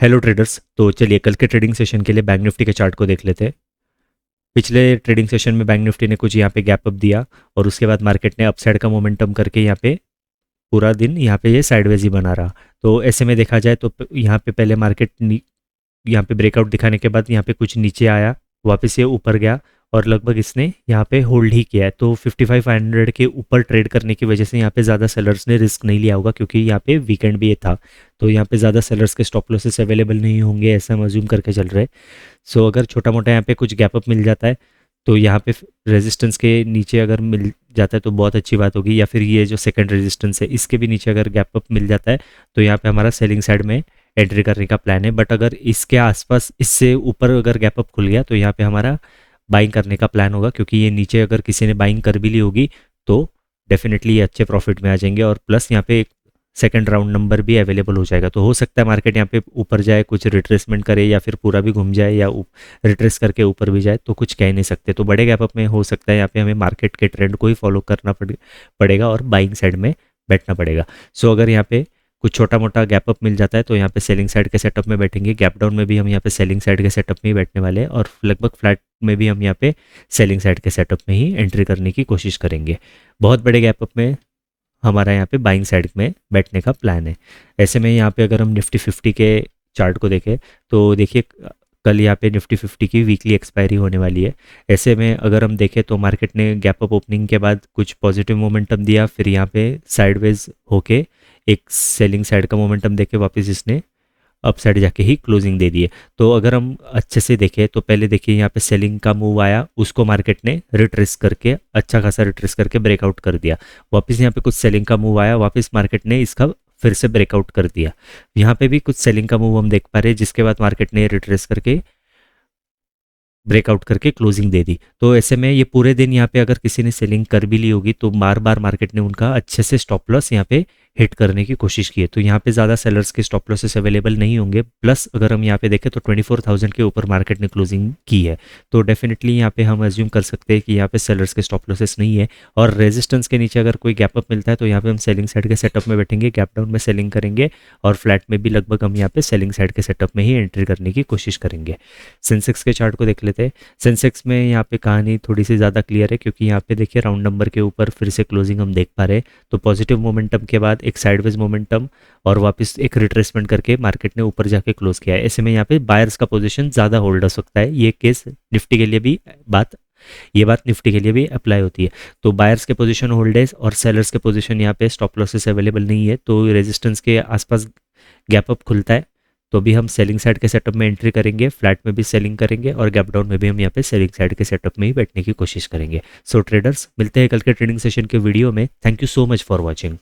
Hello traders, तो चलिए कल के ट्रेडिंग सेशन के लिए बैंक निफ्टी के चार्ट को देख लेते हैं। पिछले ट्रेडिंग सेशन में बैंक निफ्टी ने कुछ यहाँ पे गैप अप दिया और उसके बाद मार्केट ने अपसाइड का मोमेंटम करके यहाँ पे पूरा दिन यहाँ पे ये साइडवेज ही बना रहा। तो ऐसे में देखा जाए तो यहाँ पे पहले मार्केट यहाँ पे ब्रेकआउट दिखाने के बाद यहाँ पे कुछ नीचे आया, वापस ये ऊपर गया और लगभग इसने यहाँ पे होल्ड ही किया है। तो 5500 के ऊपर ट्रेड करने की वजह से यहाँ पे ज़्यादा सेलर्स ने रिस्क नहीं लिया होगा, क्योंकि यहाँ पे वीकेंड भी ये था। तो यहाँ पे ज़्यादा सेलर्स के स्टॉप लॉसेस अवेलेबल नहीं होंगे, ऐसा हम अज्यूम करके चल रहे। सो अगर छोटा मोटा यहाँ पे कुछ गैप अप मिल जाता है तो यहाँ पे रेजिस्टेंस के नीचे अगर मिल जाता है तो बहुत अच्छी बात होगी, या फिर ये जो सेकंड रेजिस्टेंस है इसके भी नीचे अगर गैप अप मिल जाता है तो यहाँ पे हमारा सेलिंग साइड में एंट्री करने का प्लान है। बट अगर इसके आसपास इससे ऊपर अगर गैप अप खुल गया तो यहाँ पे हमारा बाइंग करने का प्लान होगा, क्योंकि ये नीचे अगर किसी ने बाइंग कर भी ली होगी तो डेफिनेटली ये अच्छे प्रॉफिट में आ जाएंगे और प्लस यहाँ पे एक सेकंड राउंड नंबर भी अवेलेबल हो जाएगा। तो हो सकता है मार्केट यहाँ पे ऊपर जाए, कुछ रिट्रेसमेंट करे या फिर पूरा भी घूम जाए या रिट्रेस करके ऊपर भी जाए, तो कुछ कह नहीं सकते। तो बड़े गैप अप में हो सकता है यहाँ पे हमें मार्केट के ट्रेंड को ही फॉलो करना पड़ेगा और बाइंग साइड में बैठना पड़ेगा। सो अगर यहाँ पे कुछ छोटा मोटा गैप अप मिल जाता है तो यहाँ पे सेलिंग साइड के सेटअप में बैठेंगे। गैप डाउन में भी हम यहाँ पे सेलिंग साइड के सेटअप में ही बैठने वाले हैं और लगभग फ्लैट में भी हम यहाँ पे सेलिंग साइड के सेटअप में ही एंट्री करने की कोशिश करेंगे। बहुत बड़े गैप अप में हमारा यहाँ पे बाइंग साइड में बैठने का प्लान है। ऐसे में यहाँ पे अगर हम निफ्टी 50 के चार्ट को देखें तो देखिए कल यहाँ पे निफ्टी 50 की वीकली एक्सपायरी होने वाली है। ऐसे में अगर हम देखें तो मार्केट ने गैप अप ओपनिंग के बाद कुछ पॉजिटिव मोमेंटम दिया, फिर यहाँ पे साइडवेज होके एक सेलिंग साइड का मोमेंटम देके वापस इसने अप साइड जाके ही क्लोजिंग दे दी है। तो अगर हम अच्छे से देखें तो पहले देखिए यहाँ पे सेलिंग का मूव आया, उसको मार्केट ने रिट्रेस करके अच्छा खासा रिट्रेस करके ब्रेकआउट कर दिया। वापस यहाँ पे कुछ सेलिंग का मूव आया, वापस मार्केट ने इसका फिर से ब्रेकआउट कर दिया। यहाँ पे भी कुछ सेलिंग का मूव हम देख पा रहे हैं, जिसके बाद मार्केट ने रिट्रेस करके ब्रेकआउट करके क्लोजिंग दे दी। तो ऐसे में ये पूरे दिन यहाँ पे अगर किसी ने सेलिंग कर भी ली होगी तो बार बार मार्केट ने उनका अच्छे से स्टॉप लॉस यहाँ पे हिट करने की कोशिश की है। तो यहाँ पे ज़्यादा सेलर्स के स्टॉप लॉसेस अवेलेबल नहीं होंगे। प्लस अगर हम यहाँ पे देखें तो 24,000 के ऊपर मार्केट ने क्लोजिंग की है, तो डेफिनेटली यहाँ पे हम अज्यूम कर सकते हैं कि यहाँ पे सेलर्स के स्टॉप लॉसेस नहीं है। और रेजिस्टेंस के नीचे अगर कोई गैप अप मिलता है तो यहाँ पे हम सेलिंग साइड के सेटअप में बैठेंगे, गैप डाउन में सेलिंग करेंगे और फ्लैट में भी लगभग हम यहाँ पे सेलिंग साइड के सेटअप में ही एंट्री करने की कोशिश करेंगे। सेंसेक्स के चार्ट को देख लेते हैं। सेंसेक्स में यहाँ पे कहानी थोड़ी सी ज़्यादा क्लियर है, क्योंकि यहाँ पे देखिए राउंड नंबर के ऊपर फिर से क्लोजिंग हम देख पा रहे हैं। तो पॉजिटिव मोमेंटम के बाद एक साइडवेज मोमेंटम और वापस एक रिट्रेसमेंट करके मार्केट ने ऊपर जाके क्लोज किया है। ऐसे में यहाँ पे बायर्स का पोजीशन ज़्यादा होल्ड हो सकता है। ये केस निफ्टी के लिए भी ये बात निफ्टी के लिए भी अप्लाई होती है। तो बायर्स के पोजीशन होल्ड है और सेलर्स के पोजीशन यहाँ पे स्टॉप लॉसेस अवेलेबल नहीं है। तो रेजिस्टेंस के आसपास गैप अप खुलता है तो भी हम सेलिंग साइड के सेटअप में एंट्री करेंगे, फ्लैट में भी सेलिंग करेंगे और गैप डाउन में भी हम यहाँ पे सेलिंग साइड के सेटअप में ही बैठने की कोशिश करेंगे। सो ट्रेडर्स, मिलते हैं कल के ट्रेडिंग सेशन के वीडियो में। Thank you so much for watching.